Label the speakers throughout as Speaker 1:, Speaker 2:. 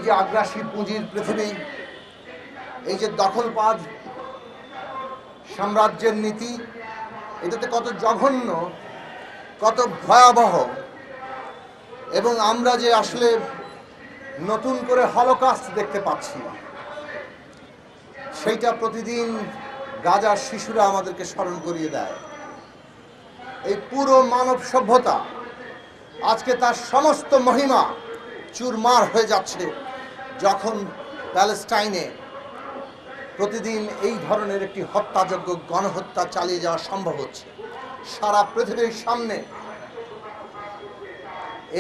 Speaker 1: যে আগ্রাসী পুঁজির পৃথিবী, এই যে দখলবাজ সাম্রাজ্যের নীতি, এটাতে কত জঘন্য, কত ভয়াবহ, এবং আমরা যে আসলে নতুন করে হলোকস্ট দেখতে পাচ্ছি, সেইটা প্রতিদিন গাজার শিশুরা আমাদেরকে স্মরণ করিয়ে দেয়। এই পুরো মানব সভ্যতা আজকে তার সমস্ত মহিমা চুরমার হয়ে যাচ্ছে যখন প্যালেস্টাইনে প্রতিদিন এই ধরনের একটি হত্যাযোগ্য গণহত্যা চালিয়ে যাওয়া সম্ভব হচ্ছে। সারা পৃথিবীর সামনে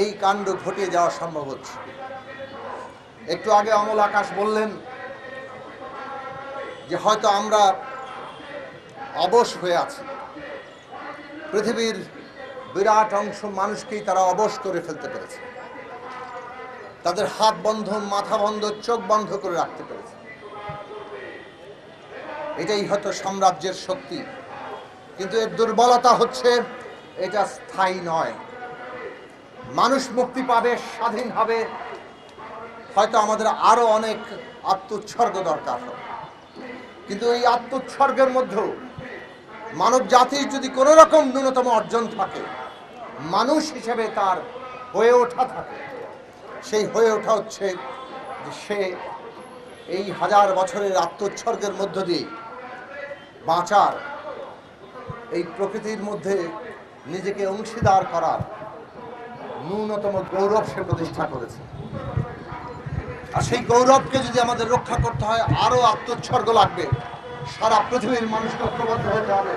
Speaker 1: এই কাণ্ড ঘটিয়ে যাওয়া সম্ভব হচ্ছে। একটু আগে অমল আকাশ বললেন যে হয়তো আমরা অবশ হয়ে আছি। পৃথিবীর বিরাট অংশ মানুষকেই তারা অবশ করে ফেলতে পেরেছে, তাদের হাত বন্ধ, মাথা বন্ধ, চোখ বন্ধ করে রাখতে পেরেছে। এটাই হয়তো সাম্রাজ্যের শক্তি, কিন্তু এর দুর্বলতা হচ্ছে এটা স্থায়ী নয়। মানুষ মুক্তি পাবে, স্বাধীন হবে, হয়তো আমাদের আরো অনেক আত্মোৎসর্গ দরকার হবে, কিন্তু এই আত্মোৎসর্গের মধ্যেও মানব জাতির যদি কোনো রকম ন্যূনতম অর্জন থাকে, মানুষ হিসেবে তার হয়ে ওঠা থাকে, সেই হয়ে ওঠা হচ্ছে যে সে এই হাজার বছরের আত্মোৎসর্গের মধ্য দিয়ে বাঁচার, এই প্রকৃতির মধ্যে নিজেকে অংশীদার করার ন্যূনতম গৌরব সে প্রতিষ্ঠা করেছে। আর সেই গৌরবকে যদি আমাদের রক্ষা করতে হয়, আরো আত্মোৎসর্গ লাগবে। সারা পৃথিবীর মানুষকে ঐক্যবদ্ধ হতে হবে।